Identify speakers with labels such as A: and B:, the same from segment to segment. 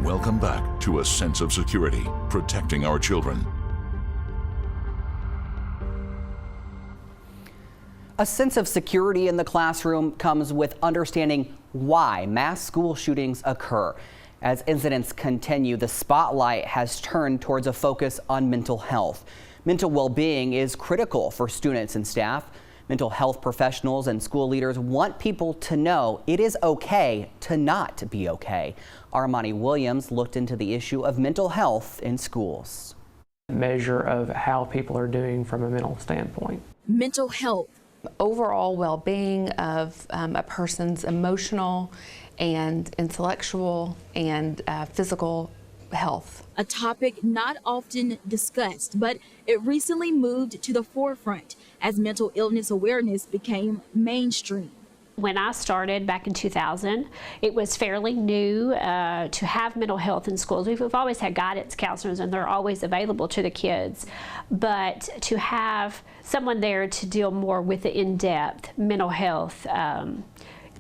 A: Welcome back to A Sense of Security, protecting our children.
B: A sense of security in the classroom comes with understanding why mass school shootings occur. As incidents continue, the spotlight has turned towards a focus on mental health. Mental well-being is critical for students and staff. Mental health professionals and school leaders want people to know it is okay to not be okay. Armani Williams looked into the issue of mental health in schools.
C: Measure of how people are doing from a mental standpoint.
D: Mental health.
E: Overall well-being of a person's emotional and intellectual and physical health.
D: A topic not often discussed, but it recently moved to the forefront as mental illness awareness became mainstream.
F: When I started back in 2000, it was fairly new to have mental health in schools. We've always had guidance counselors and they're always available to the kids, but to have someone there to deal more with the in-depth mental health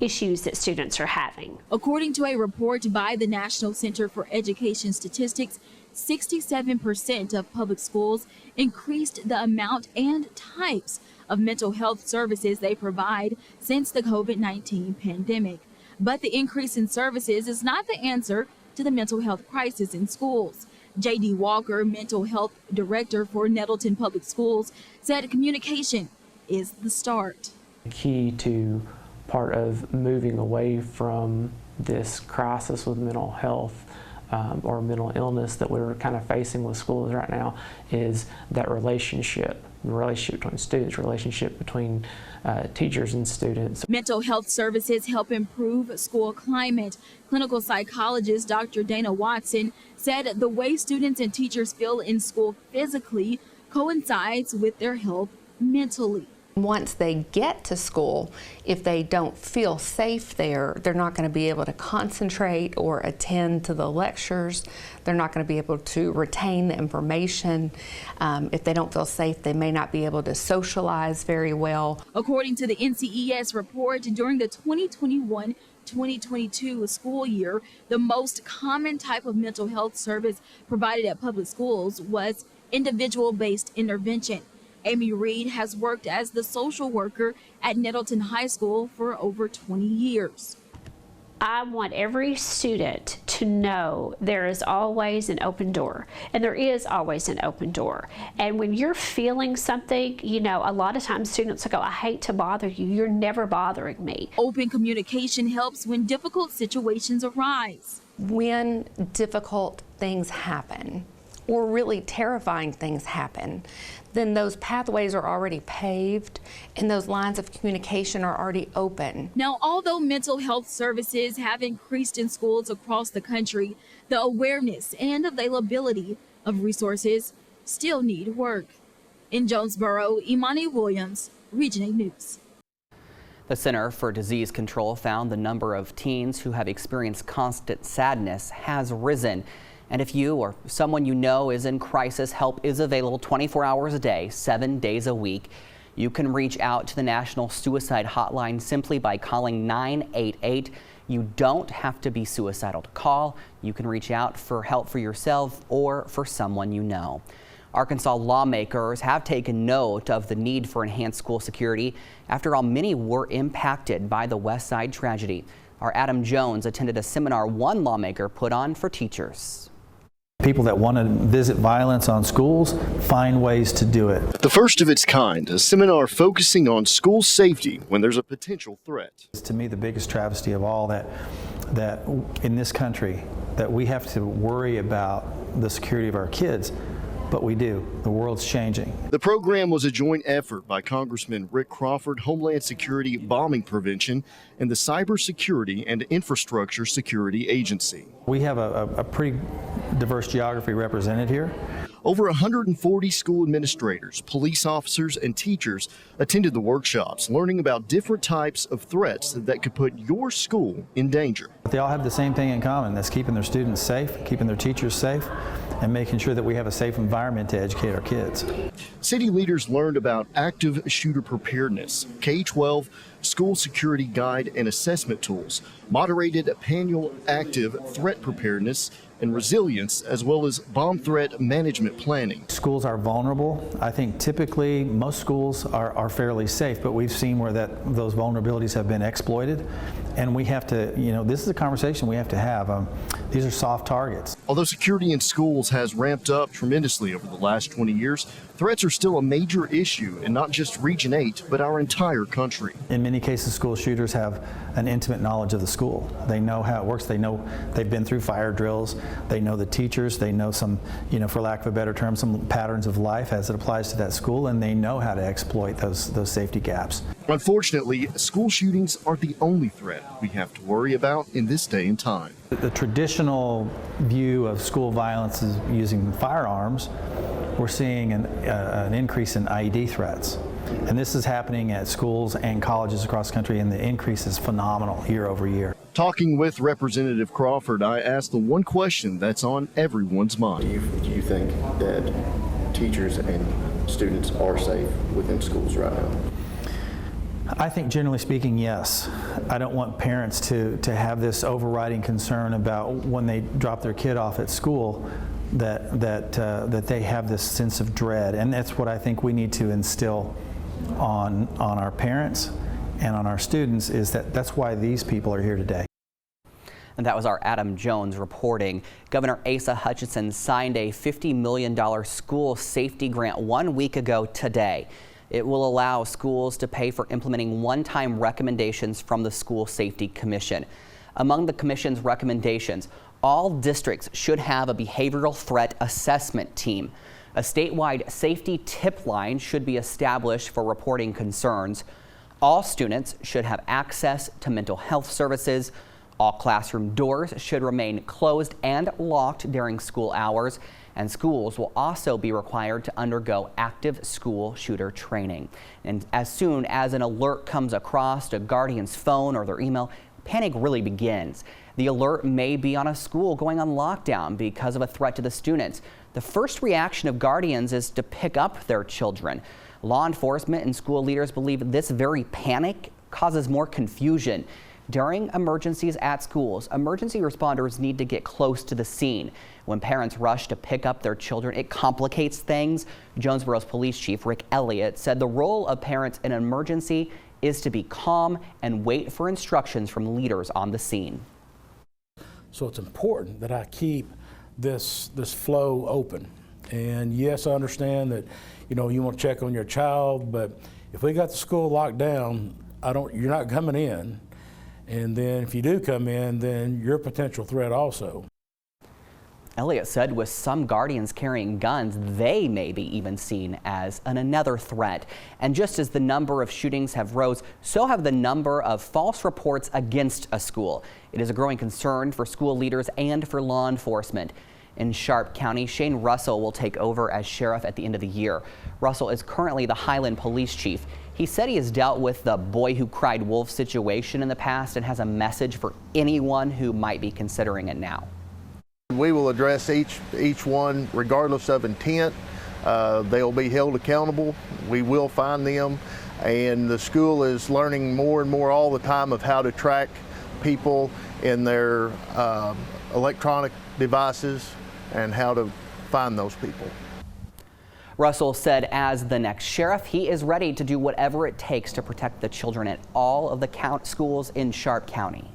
F: issues that students are having.
D: According to a report by the National Center for Education Statistics, 67% of public schools increased the amount and types of mental health services they provide since the COVID-19 pandemic. But the increase in services is not the answer to the mental health crisis in schools. J.D. Walker, mental health director for Nettleton Public Schools, said communication is the start.
C: Key to part of moving away from this crisis with mental health or mental illness that we're kind of facing with schools right now is that relationship between students, relationship between teachers and students.
D: Mental health services help improve school climate. Clinical psychologist Dr. Dana Watson said the way students and teachers feel in school physically coincides with their health mentally.
E: Once they get to school, if they don't feel safe there, they're not going to be able to concentrate or attend to the lectures. They're not going to be able to retain the information. If they don't feel safe, they may not be able to socialize very well.
D: According to the NCES report, during the 2021-2022 school year, the most common type of mental health service provided at public schools was individual-based intervention. Amy Reed has worked as the social worker at Nettleton High School for over 20 years.
F: I want every student to know there is always an open door, and there is always an open door. And when you're feeling something, you know, a lot of times students will go, I hate to bother you, you're never bothering me.
D: Open communication helps when difficult situations arise.
E: When difficult things happen, or really terrifying things happen, then those pathways are already paved and those lines of communication are already open.
D: Now, although mental health services have increased in schools across the country, the awareness and availability of resources still need work. In Jonesboro, Imani Williams, Region 8 News.
B: The Center for Disease Control found the number of teens who have experienced constant sadness has risen. And if you or someone you know is in crisis, help is available 24 hours a day, 7 days a week. You can reach out to the National Suicide Hotline simply by calling 988. You don't have to be suicidal to call. You can reach out for help for yourself or for someone you know. Arkansas lawmakers have taken note of the need for enhanced school security. After all, many were impacted by the West Side tragedy. Our Adam Jones attended a seminar one lawmaker put on for teachers.
G: People that want to visit violence on schools find ways to do it.
H: The first of its kind, a seminar focusing on school safety when there's a potential threat.
G: It's to me the biggest travesty of all that in this country, that we have to worry about the security of our kids. But we do. The world's changing.
H: The program was a joint effort by Congressman Rick Crawford, Homeland Security Bombing Prevention, and the Cybersecurity and Infrastructure Security Agency.
G: We have a pretty diverse geography represented here.
H: Over 140 school administrators, police officers, and teachers attended the workshops, learning about different types of threats that could put your school in danger.
G: They all have the same thing in common. That's keeping their students safe, keeping their teachers safe, and making sure that we have a safe environment to educate our kids.
H: City leaders learned about active shooter preparedness, K-12 school security guide and assessment tools, moderated Panuel active threat preparedness and resilience, as well as bomb threat management planning.
G: Schools are vulnerable. I think typically most schools are fairly safe, but we've seen where those vulnerabilities have been exploited. And we have to, this is a conversation we have to have. These are soft targets.
H: Although security in schools has ramped up tremendously over the last 20 years, threats are still a major issue in not just Region 8, but our entire country.
G: In many cases, school shooters have an intimate knowledge of the school. They know how it works. They know they've been through fire drills. They know the teachers. They know some, for lack of a better term, some patterns of life as it applies to that school, and they know how to exploit those safety gaps.
H: Unfortunately, school shootings aren't the only threat we have to worry about in this day and time.
G: The traditional view of school violence is using firearms. We're seeing an increase in IED threats. And this is happening at schools and colleges across the country, and the increase is phenomenal year over year.
H: Talking with Representative Crawford, I asked the one question that's on everyone's mind.
I: Do you think that teachers and students are safe within schools right now?
G: I think generally speaking, yes. I don't want parents to have this overriding concern about when they drop their kid off at school that they have this sense of dread, and that's what I think we need to instill on our parents and on our students, is that's why these people are here today.
B: And that was our Adam Jones reporting. Governor Asa Hutchinson signed a $50 million school safety grant 1 week ago today. It will allow schools to pay for implementing one-time recommendations from the School Safety Commission. Among the Commission's recommendations, all districts should have a behavioral threat assessment team. A statewide safety tip line should be established for reporting concerns. All students should have access to mental health services. All classroom doors should remain closed and locked during school hours. And schools will also be required to undergo active school shooter training. And as soon as an alert comes across a guardian's phone or their email, panic really begins. The alert may be on a school going on lockdown because of a threat to the students. The first reaction of guardians is to pick up their children. Law enforcement and school leaders believe this very panic causes more confusion. During emergencies at schools, emergency responders need to get close to the scene. When parents rush to pick up their children, it complicates things. Jonesboro's Police Chief Rick Elliott said the role of parents in an emergency is to be calm and wait for instructions from leaders on the scene.
J: So it's important that I keep this flow open. And yes, I understand that, you want to check on your child, but if we got the school locked down, you're not coming in. And then if you do come in, then you're a potential threat also.
B: Elliott said with some guardians carrying guns, they may be even seen as another threat. And just as the number of shootings have rose, so have the number of false reports against a school. It is a growing concern for school leaders and for law enforcement. In Sharp County, Shane Russell will take over as sheriff at the end of the year. Russell is currently the Highland Police Chief. He said he has dealt with the boy who cried wolf situation in the past and has a message for anyone who might be considering it now.
K: We will address each one regardless of intent. They'll be held accountable. We will find them, and the school is learning more and more all the time of how to track people in their electronic devices and how to find those people.
B: Russell said as the next sheriff, he is ready to do whatever it takes to protect the children at all of the schools in Sharp County.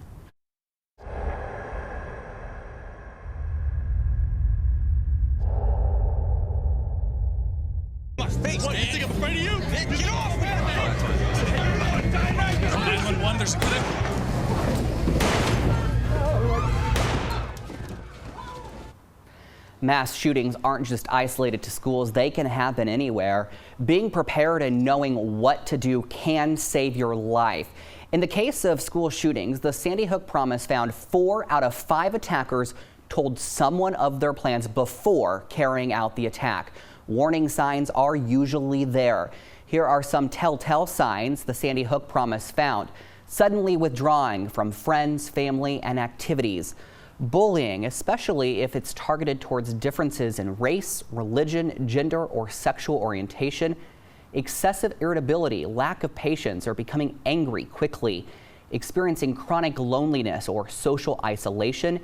L: What, you think I'm afraid of you? Get off, man! 911, there's a clip.
B: Mass shootings aren't just isolated to schools, they can happen anywhere. Being prepared and knowing what to do can save your life. In the case of school shootings, the Sandy Hook Promise found 4 out of 5 attackers told someone of their plans before carrying out the attack. Warning signs are usually there. Here are some telltale signs the Sandy Hook Promise found. Suddenly withdrawing from friends, family, and activities. Bullying, especially if it's targeted towards differences in race, religion, gender, or sexual orientation. excessive irritability, lack of patience, or becoming angry quickly, experiencing chronic loneliness or social isolation,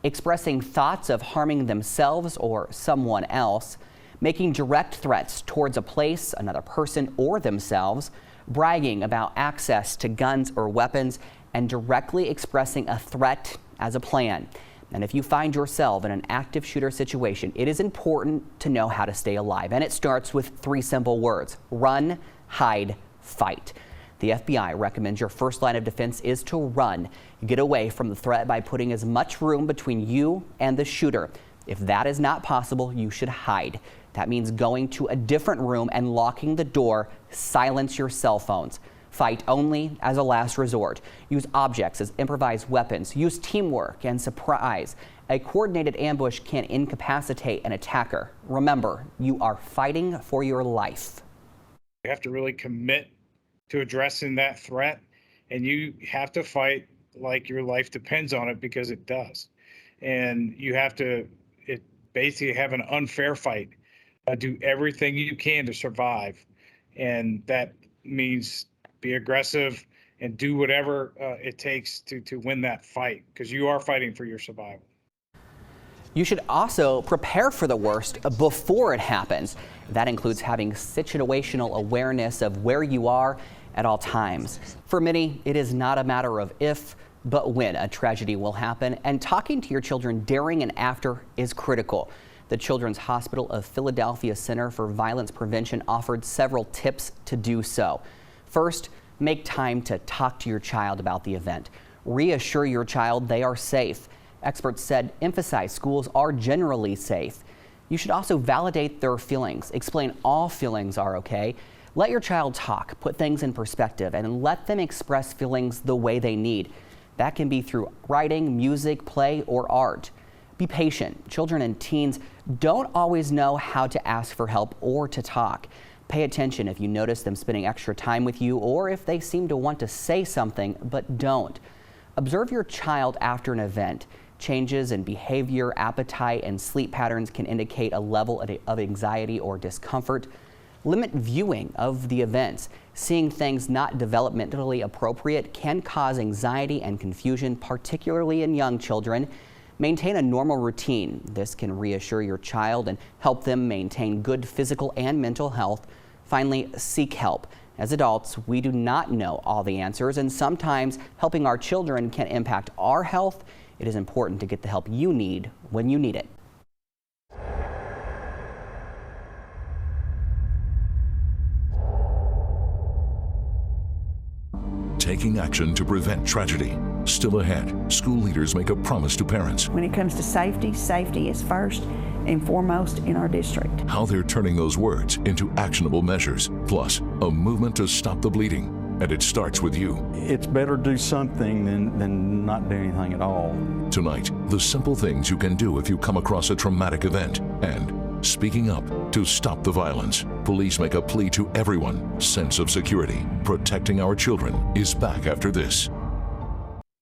B: expressing thoughts of harming themselves or someone else, making direct threats towards a place, another person, or themselves, bragging about access to guns or weapons, and directly expressing a threat as a plan. And if you find yourself in an active shooter situation, it is important to know how to stay alive. And it starts with 3 simple words: run, hide, fight. The FBI recommends your first line of defense is to run. Get away from the threat by putting as much room between you and the shooter. If that is not possible, you should hide. That means going to a different room and locking the door. Silence your cell phones. Fight only as a last resort. Use objects as improvised weapons. Use teamwork and surprise. A coordinated ambush can incapacitate an attacker. Remember, you are fighting for your life.
M: You have to really commit to addressing that threat, and you have to fight like your life depends on it, because it does. And you have to basically have an unfair fight. Do everything you can to survive, and that means be aggressive and do whatever it takes to win that fight, because you are fighting for your survival.
B: You should also prepare for the worst before it happens. That includes having situational awareness of where you are at all times. For many, it is not a matter of if, but when a tragedy will happen, and talking to your children during and after is critical. The Children's Hospital of Philadelphia Center for Violence Prevention offered several tips to do so. First, make time to talk to your child about the event. Reassure your child they are safe. Experts said emphasize schools are generally safe. You should also validate their feelings. Explain all feelings are okay. Let your child talk, put things in perspective, and let them express feelings the way they need. That can be through writing, music, play, or art. Be patient. Children and teens don't always know how to ask for help or to talk. Pay attention if you notice them spending extra time with you, or if they seem to want to say something but don't. Observe your child after an event. Changes in behavior, appetite, and sleep patterns can indicate a level of anxiety or discomfort. Limit viewing of the events. Seeing things not developmentally appropriate can cause anxiety and confusion, particularly in young children. Maintain a normal routine. This can reassure your child and help them maintain good physical and mental health. Finally, seek help. As adults, we do not know all the answers, and sometimes helping our children can impact our health. It is important to get the help you need when you need it.
A: Taking action to prevent tragedy. Still ahead, school leaders make a promise to parents.
N: When it comes to safety, safety is first and foremost in our district.
A: How they're turning those words into actionable measures. Plus, a movement to stop the bleeding. And it starts with you.
O: It's better to do something than not do anything at all.
A: Tonight, the simple things you can do if you come across a traumatic event, and speaking up to stop the violence. Police make a plea to everyone. Sense of security. Protecting our children is back after this.